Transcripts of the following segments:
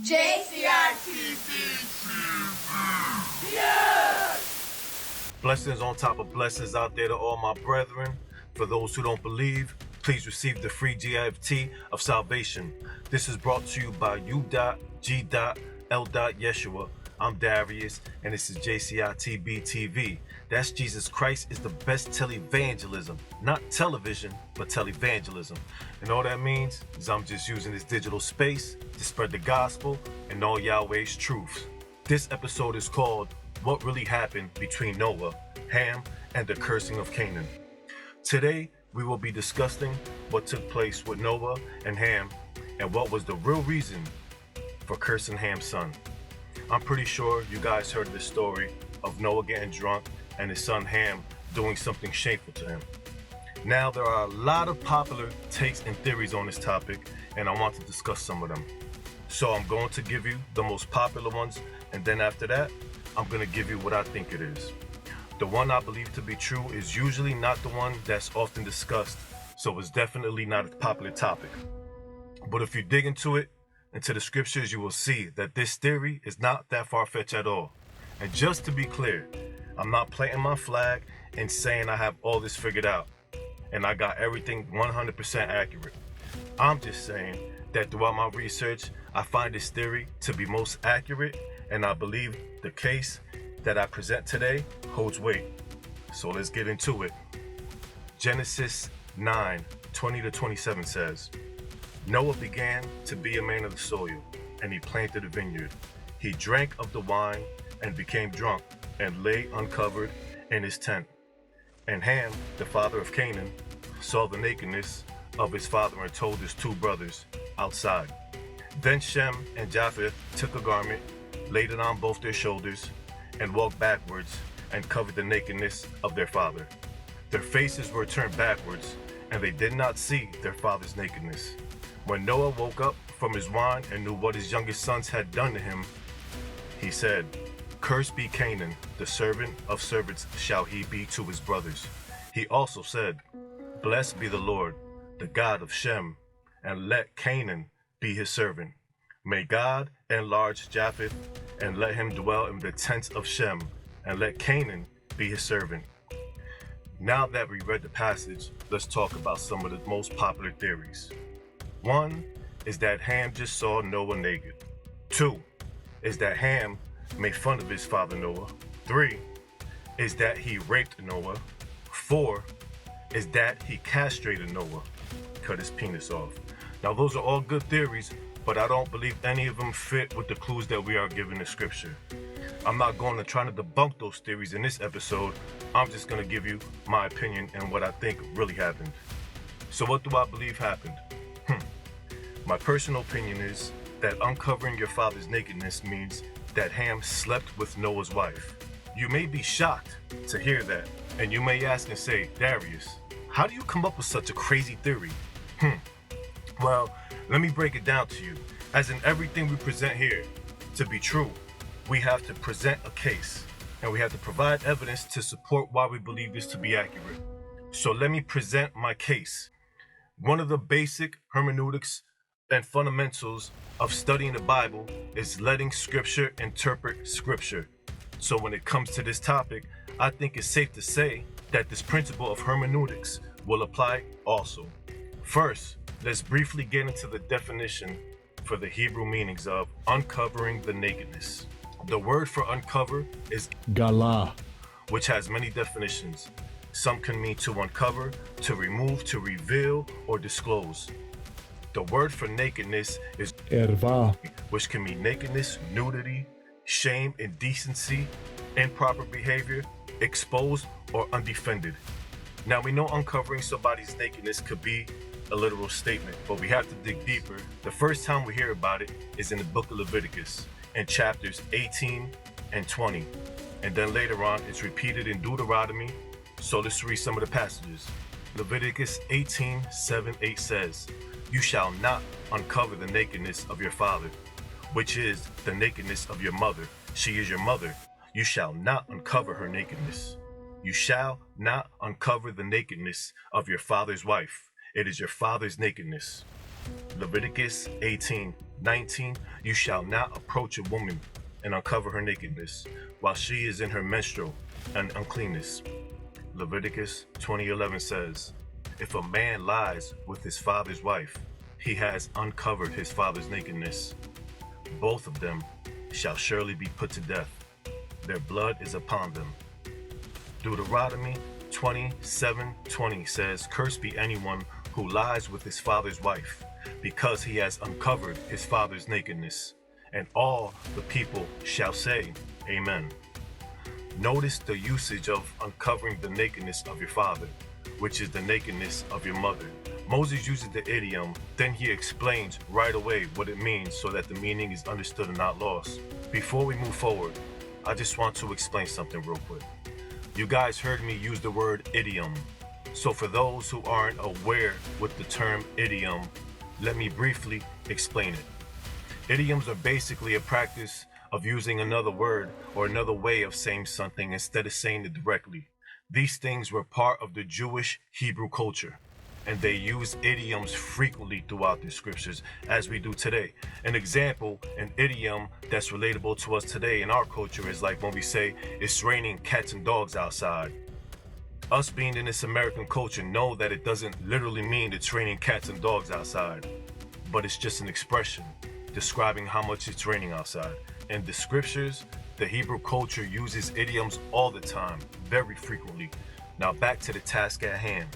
JCITB-TV. Yes! Blessings on top of blessings out there to all my brethren. For those who don't believe, please receive the free gift of salvation. This is brought to you by U.G.L. I'm Darius, and this is JCITB-TV. That's Jesus Christ is the best televangelism. Not television, but televangelism. And all that means is I'm just using this digital space to spread the gospel and all Yahweh's truths. This episode is called What Really Happened Between Noah, Ham, and the Cursing of Canaan. Today, we will be discussing what took place with Noah and Ham and what was the real reason for cursing Ham's son. I'm pretty sure you guys heard the story of Noah getting drunk and his son Ham doing something shameful to him. Now, there are a lot of popular takes and theories on this topic, and I want to discuss some of them. So I'm going to give you the most popular ones, and then after that, I'm going to give you what I think it is. The one I believe to be true is usually not the one that's often discussed, so it's definitely not a popular topic. But if you dig into the scriptures, you will see that this theory is not that far-fetched at all. And just to be clear, I'm not planting my flag and saying I have all this figured out and I got everything 100% accurate. I'm just saying that throughout my research, I find this theory to be most accurate, and I believe the case that I present today holds weight. So let's get into it. Genesis 9:20-27 says, Noah began to be a man of the soil, and he planted a vineyard. He drank of the wine and became drunk, and lay uncovered in his tent. And Ham, the father of Canaan, saw the nakedness of his father and told his two brothers outside. Then Shem and Japheth took a garment, laid it on both their shoulders, and walked backwards and covered the nakedness of their father. Their faces were turned backwards, and they did not see their father's nakedness. When Noah woke up from his wine and knew what his youngest sons had done to him, he said, Cursed be Canaan, the servant of servants shall he be to his brothers. He also said, Blessed be the Lord, the God of Shem, and let Canaan be his servant. May God enlarge Japheth, and let him dwell in the tents of Shem, and let Canaan be his servant. Now that we read the passage, let's talk about some of the most popular theories. One is that Ham just saw Noah naked. 2 is that Ham made fun of his father Noah. 3 is that he raped Noah. 4 is that he castrated Noah, cut his penis off. Now those are all good theories, but I don't believe any of them fit with the clues that we are given in scripture. I'm not going to try to debunk those theories in this episode. I'm just going to give you my opinion and what I think really happened. So what do I believe happened? My personal opinion is that uncovering your father's nakedness means that Ham slept with Noah's wife. You may be shocked to hear that, and you may ask and say, Darius, how do you come up with such a crazy theory? Well, let me break it down to you. As in everything we present here to be true, we have to present a case, and we have to provide evidence to support why we believe this to be accurate. So let me present my case. One of the basic hermeneutics and fundamentals of studying the Bible is letting scripture interpret scripture. So when it comes to this topic, I think it's safe to say that this principle of hermeneutics will apply also. First, let's briefly get into the definition for the Hebrew meanings of uncovering the nakedness. The word for uncover is Gala, which has many definitions. Some can mean to uncover, to remove, to reveal, or disclose. The word for nakedness is Erva, which can mean nakedness, nudity, shame, indecency, improper behavior, exposed, or undefended. Now we know uncovering somebody's nakedness could be a literal statement, but we have to dig deeper. The first time we hear about it is in the book of Leviticus in chapters 18 and 20. And then later on, it's repeated in Deuteronomy. So let's read some of the passages. Leviticus 18:7-8 says, You shall not uncover the nakedness of your father, which is the nakedness of your mother. She is your mother. You shall not uncover her nakedness. You shall not uncover the nakedness of your father's wife. It is your father's nakedness. Leviticus 18:19, you shall not approach a woman and uncover her nakedness while she is in her menstrual and uncleanness. Leviticus 20:11 says, if a man lies with his father's wife, he has uncovered his father's nakedness. Both of them shall surely be put to death. Their blood is upon them. Deuteronomy 27:20 says, cursed be anyone who lies with his father's wife, because he has uncovered his father's nakedness. And all the people shall say, Amen. Notice the usage of uncovering the nakedness of your father, which is the nakedness of your mother. Moses uses the idiom, then he explains right away what it means so that the meaning is understood and not lost. Before we move forward, I just want to explain something real quick. You guys heard me use the word idiom. So for those who aren't aware with the term idiom, let me briefly explain it. Idioms are basically a practice of using another word or another way of saying something instead of saying it directly. These things were part of the Jewish Hebrew culture, and they use idioms frequently throughout the scriptures as we do today. An example, an idiom that's relatable to us today in our culture is like when we say, it's raining cats and dogs outside. Us being in this American culture know that it doesn't literally mean it's raining cats and dogs outside, but it's just an expression describing how much it's raining outside. In the scriptures, the Hebrew culture uses idioms all the time, very frequently. Now back to the task at hand.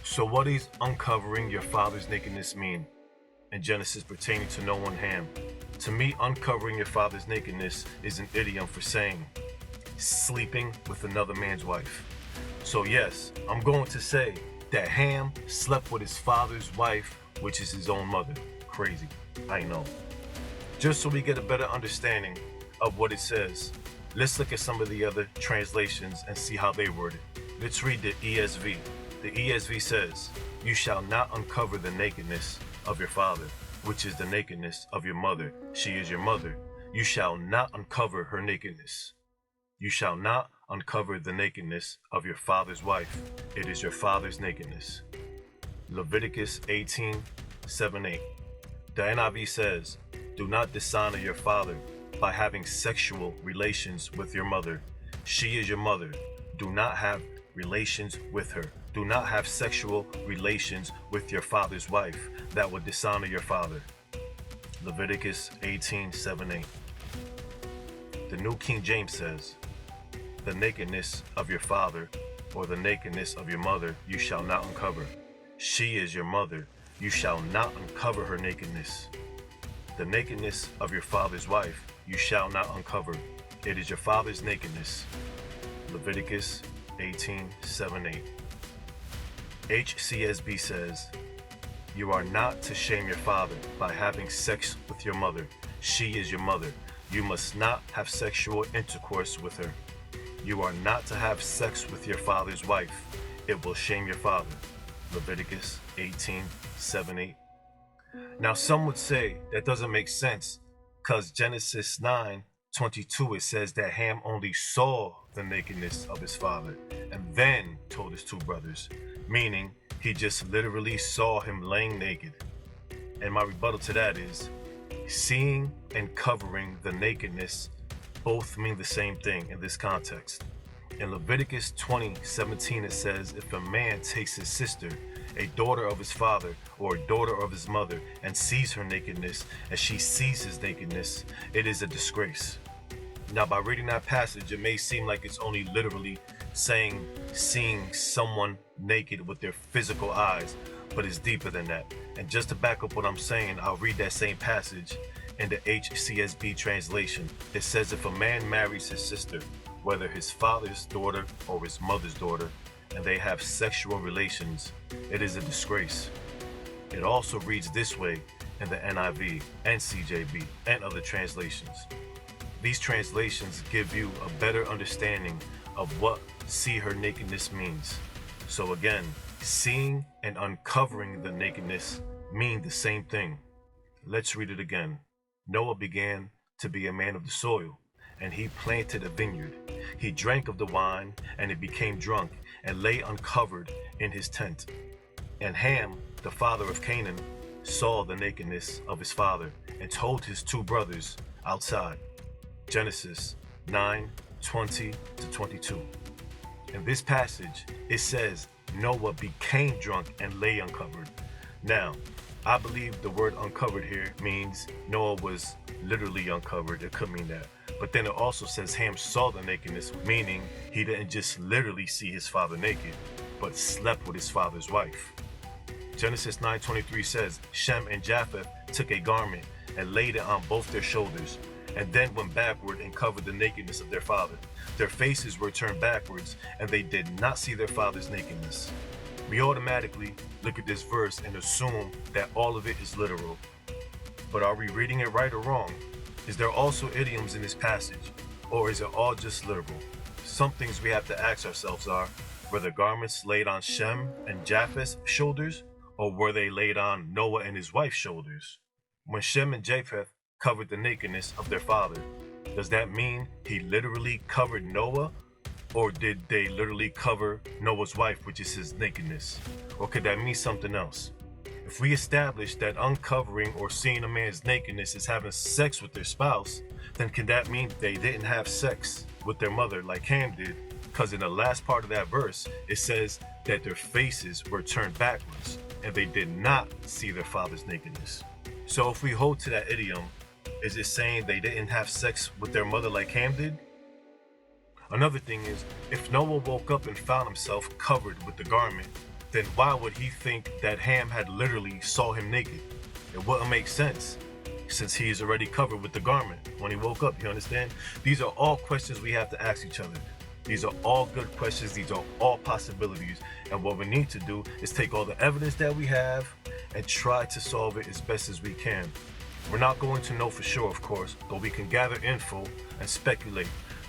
So what does uncovering your father's nakedness mean? In Genesis pertaining to Noah and Ham. To me, uncovering your father's nakedness is an idiom for saying sleeping with another man's wife. So yes, I'm going to say that Ham slept with his father's wife, which is his own mother. Crazy, I know. Just so we get a better understanding of what it says, let's look at some of the other translations and see how they word it. Let's read the ESV. The ESV says, you shall not uncover the nakedness of your father, which is the nakedness of your mother. She is your mother. You shall not uncover her nakedness. You shall not uncover the nakedness of your father's wife. It is your father's nakedness. Leviticus 18:7-8. The NIV says, do not dishonor your father by having sexual relations with your mother. She is your mother. Do not have relations with her. Do not have sexual relations with your father's wife. That would dishonor your father. Leviticus 18:7-8. The New King James says, the nakedness of your father or the nakedness of your mother you shall not uncover. She is your mother. You shall not uncover her nakedness. The nakedness of your father's wife you shall not uncover. It is your father's nakedness. Leviticus 18:7-8. HCSB says, you are not to shame your father by having sex with your mother. She is your mother. You must not have sexual intercourse with her. You are not to have sex with your father's wife. It will shame your father. Leviticus 18:7-8. Now some would say that doesn't make sense because Genesis 9:22 it says that Ham only saw the nakedness of his father and then told his two brothers, meaning he just literally saw him laying naked. And my rebuttal to that is, seeing and covering the nakedness both mean the same thing in this context. In Leviticus 20:17 it says, if a man takes his sister, a daughter of his father or a daughter of his mother, and sees her nakedness and she sees his nakedness, it is a disgrace. Now by reading that passage, it may seem like it's only literally saying seeing someone naked with their physical eyes, but it's deeper than that. And just to back up what I'm saying, I'll read that same passage in the HCSB translation. It says, if a man marries his sister, whether his father's daughter or his mother's daughter, and they have sexual relations, it is a disgrace. It also reads this way in the NIV and CJB and other translations. These translations give you a better understanding of what see her nakedness means. So again, seeing and uncovering the nakedness mean the same thing. Let's read it again. Noah began to be a man of the soil, and he planted a vineyard. He drank of the wine, and it became drunk, and lay uncovered in his tent. And Ham, the father of Canaan, saw the nakedness of his father and told his two brothers outside. Genesis 9:20-22. In this passage, it says Noah became drunk and lay uncovered. Now, I believe the word uncovered here means Noah was literally uncovered. It could mean that. But then it also says Ham saw the nakedness, meaning he didn't just literally see his father naked, but slept with his father's wife. Genesis 9:23 says Shem and Japheth took a garment and laid it on both their shoulders, and then went backward and covered the nakedness of their father. Their faces were turned backwards, and they did not see their father's nakedness. We automatically look at this verse and assume that all of it is literal. But are we reading it right or wrong? Is there also idioms in this passage, or is it all just literal? Some things we have to ask ourselves are, were the garments laid on Shem and Japheth's shoulders, or were they laid on Noah and his wife's shoulders? When Shem and Japheth covered the nakedness of their father, does that mean he literally covered Noah? Or did they literally cover Noah's wife, which is his nakedness? Or could that mean something else? If we establish that uncovering or seeing a man's nakedness is having sex with their spouse, then can that mean they didn't have sex with their mother like Ham did? Because in the last part of that verse, it says that their faces were turned backwards and they did not see their father's nakedness. So if we hold to that idiom, is it saying they didn't have sex with their mother like Ham did? Another thing is, if Noah woke up and found himself covered with the garment, then why would he think that Ham had literally saw him naked? It wouldn't make sense, since he is already covered with the garment when he woke up, you understand? These are all questions we have to ask each other. These are all good questions, these are all possibilities, and what we need to do is take all the evidence that we have and try to solve it as best as we can. We're not going to know for sure, of course, but we can gather info and speculate.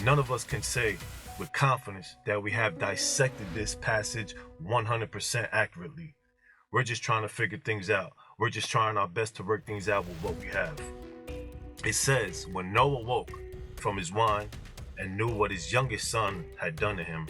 None of us can say with confidence that we have dissected this passage 100% accurately. We're just trying to figure things out. We're just trying our best to work things out with what we have. It says, when Noah woke from his wine and knew what his youngest son had done to him,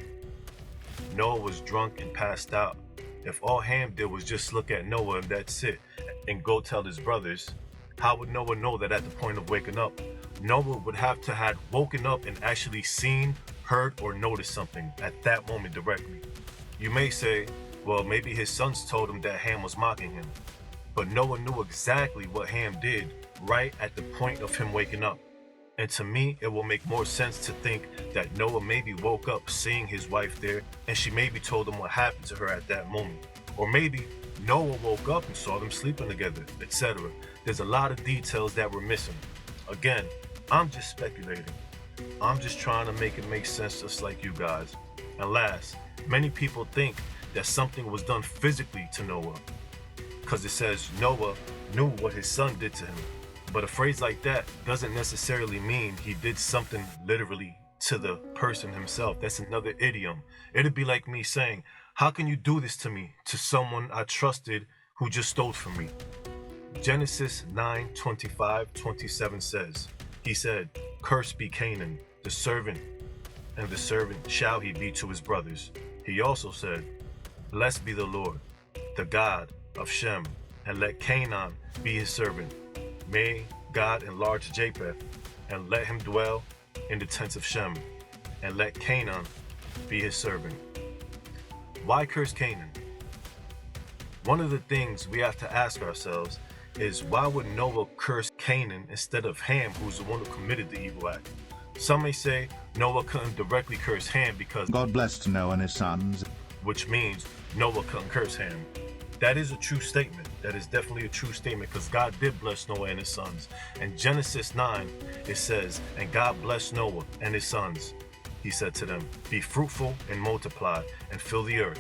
Noah was drunk and passed out. If all Ham did was just look at Noah and that's it, and go tell his brothers, how would Noah know that at the point of waking up? Noah would have to have woken up and actually seen, heard, or noticed something at that moment directly. You may say, well, maybe his sons told him that Ham was mocking him. But Noah knew exactly what Ham did right at the point of him waking up. And to me, it will make more sense to think that Noah maybe woke up seeing his wife there, and she maybe told him what happened to her at that moment. Or maybe Noah woke up and saw them sleeping together, etc. There's a lot of details that we're missing. Again, I'm just speculating. I'm just trying to make it make sense just like you guys. And last, many people think that something was done physically to Noah, because it says Noah knew what his son did to him. But a phrase like that doesn't necessarily mean he did something literally to the person himself. That's another idiom. It'd be like me saying, how can you do this to me, to someone I trusted who just stole from me? Genesis 9:25-27 says, he said, cursed be Canaan, the servant, and the servant shall he be to his brothers. He also said, blessed be the Lord, the God of Shem, and let Canaan be his servant. May God enlarge Japheth, and let him dwell in the tents of Shem, and let Canaan be his servant. Why curse Canaan? One of the things we have to ask ourselves is, why would Noah curse Canaan instead of Ham, who's the one who committed the evil act? Some may say Noah couldn't directly curse Ham because God blessed Noah and his sons, which means Noah couldn't curse Ham. That is a true statement. That is definitely a true statement, because God did bless Noah and his sons. In Genesis 9, it says, and God blessed Noah and his sons. He said to them, be fruitful and multiply and fill the earth.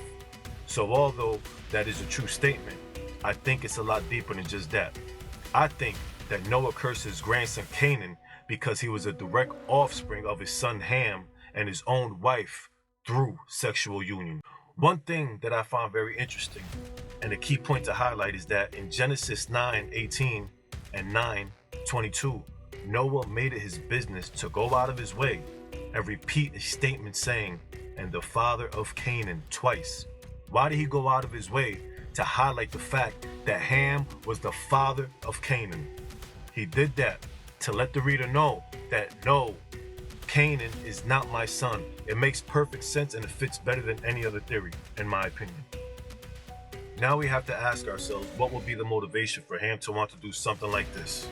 So although that is a true statement, I think it's a lot deeper than just that. I think that Noah cursed his grandson Canaan because he was a direct offspring of his son Ham and his own wife through sexual union. One thing that I find very interesting, and a key point to highlight, is that in Genesis 9:18 and 9:22, Noah made it his business to go out of his way and repeat a statement saying, and the father of Canaan, twice. Why did he go out of his way to highlight the fact that Ham was the father of Canaan. He did that to let the reader know that no, Canaan is not my son. It makes perfect sense and it fits better than any other theory, in my opinion. Now we have to ask ourselves, what would be the motivation for Ham to want to do something like this?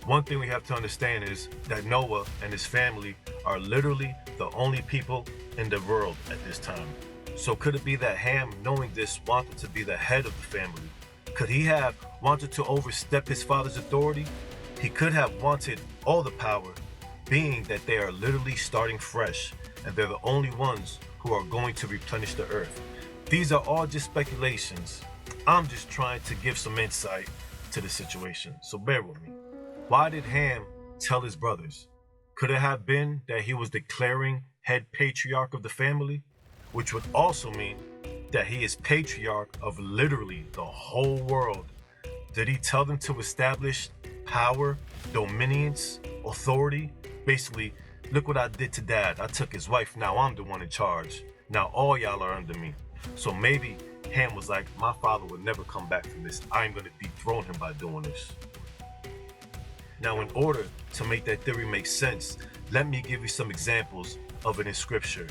One thing we have to understand is that Noah and his family are literally the only people in the world at this time. So could it be that Ham, knowing this, wanted to be the head of the family? Could he have wanted to overstep his father's authority? He could have wanted all the power, being that they are literally starting fresh and they're the only ones who are going to replenish the earth. These are all just speculations. I'm just trying to give some insight to the situation, so bear with me. Why did Ham tell his brothers? Could it have been that he was declaring head patriarch of the family, which would also mean that he is patriarch of literally the whole world? Did he tell them to establish power, dominions, authority? Basically, look what I did to dad. I took his wife, now I'm the one in charge. Now all y'all are under me. So maybe Ham was like, my father would never come back from this. I'm gonna dethrone him by doing this. Now, in order to make that theory make sense, let me give you some examples of it in scripture.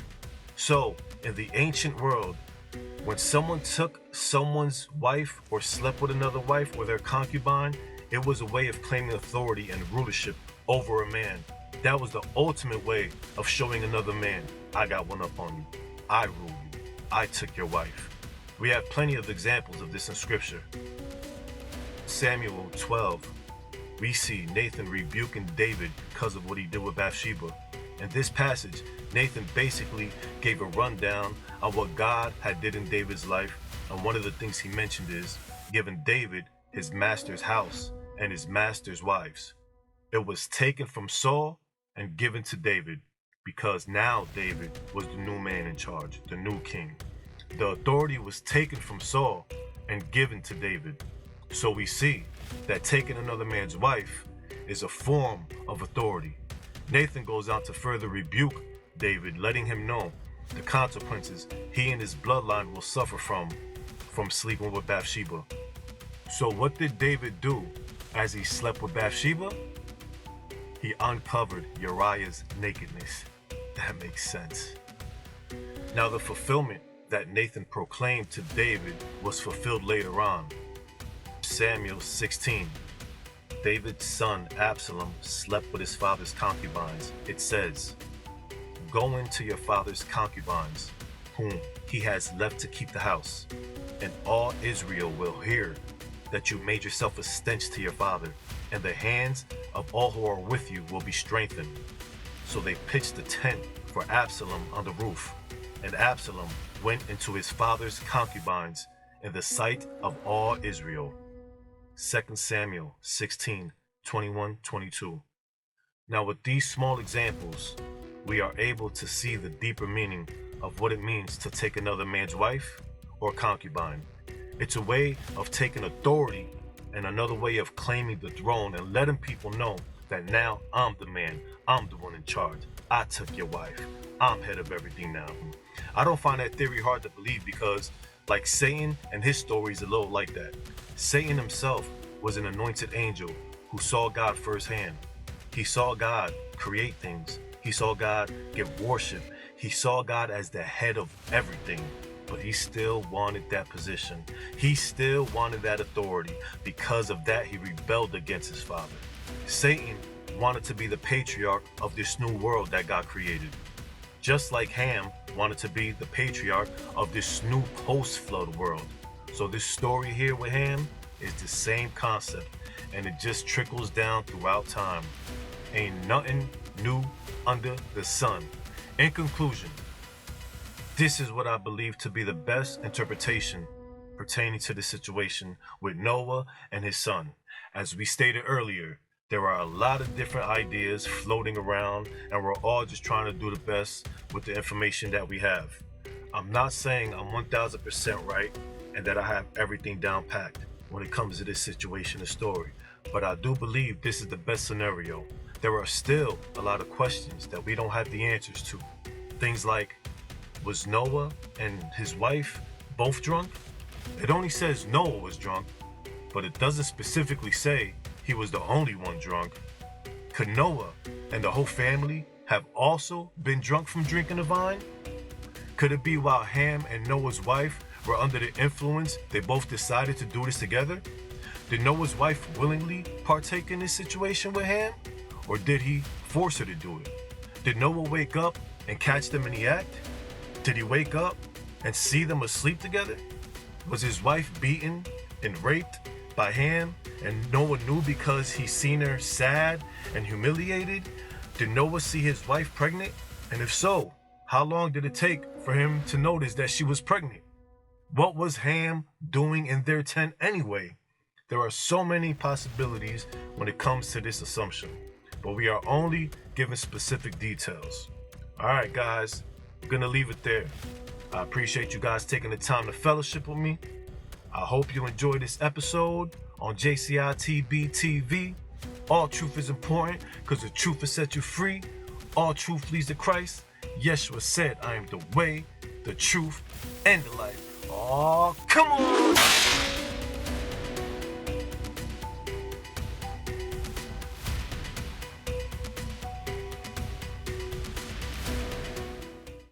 So, in the ancient world, when someone took someone's wife or slept with another wife or their concubine, it was a way of claiming authority and rulership over a man. That was the ultimate way of showing another man, I got one up on you. I rule you. I took your wife. We have plenty of examples of this in scripture. Samuel 12. We see Nathan rebuking David because of what he did with Bathsheba. In this passage, Nathan basically gave a rundown on what God had did in David's life, and one of the things he mentioned is giving David his master's house and his master's wives. It was taken from Saul and given to David because now David was the new man in charge, the new king. The authority was taken from Saul and given to David. So we see that taking another man's wife is a form of authority. Nathan goes on to further rebuke David, letting him know the consequences he and his bloodline will suffer from sleeping with Bathsheba. So what did David do as he slept with Bathsheba? He uncovered Uriah's nakedness. That makes sense. Now the fulfillment that Nathan proclaimed to David was fulfilled later on. Samuel 16. David's son Absalom slept with his father's concubines. It says, "Go into your father's concubines, whom he has left to keep the house, and all Israel will hear that you made yourself a stench to your father, and the hands of all who are with you will be strengthened." So they pitched a tent for Absalom on the roof, and Absalom went into his father's concubines in the sight of all Israel. 2 Samuel 16, 21, 22. Now with these small examples, we are able to see the deeper meaning of what it means to take another man's wife or concubine. It's a way of taking authority and another way of claiming the throne and letting people know that now I'm the man, I'm the one in charge. I took your wife. I'm head of everything now. I don't find that theory hard to believe because, like Satan and his story is a little like that. Satan himself was an anointed angel who saw God firsthand. He saw God create things. He saw God give worship. He saw God as the head of everything, but he still wanted that position. He still wanted that authority. Because of that, he rebelled against his father. Satan wanted to be the patriarch of this new world that God created. Just like Ham wanted to be the patriarch of this new post-flood world. So this story here with Ham is the same concept, and it just trickles down throughout time. Ain't nothing new under the sun. In conclusion, this is what I believe to be the best interpretation pertaining to the situation with Noah and his son. As we stated earlier, there are a lot of different ideas floating around, and we're all just trying to do the best with the information that we have. I'm not saying I'm 1000% right and that I have everything down packed when it comes to this situation and story, but I do believe this is the best scenario. There are still a lot of questions that we don't have the answers to. Things like, was Noah and his wife both drunk? It only says Noah was drunk, but it doesn't specifically say he was the only one drunk. Could Noah and the whole family have also been drunk from drinking the vine? Could it be while Ham and Noah's wife were under the influence, they both decided to do this together? Did Noah's wife willingly partake in this situation with Ham? Or did he force her to do it? Did Noah wake up and catch them in the act? Did he wake up and see them asleep together? Was his wife beaten and raped by Ham and Noah knew because he seen her sad and humiliated? Did Noah see his wife pregnant? And if so, how long did it take for him to notice that she was pregnant? What was Ham doing in their tent anyway? There are so many possibilities when it comes to this assumption, but we are only given specific details. All right, guys, I'm gonna leave it there. I appreciate you guys taking the time to fellowship with me. I hope you enjoyed this episode on JCITB-TV. All truth is important because the truth will set you free. All truth leads to Christ. Yeshua said, I am the way, the truth, and the life. Oh, come on!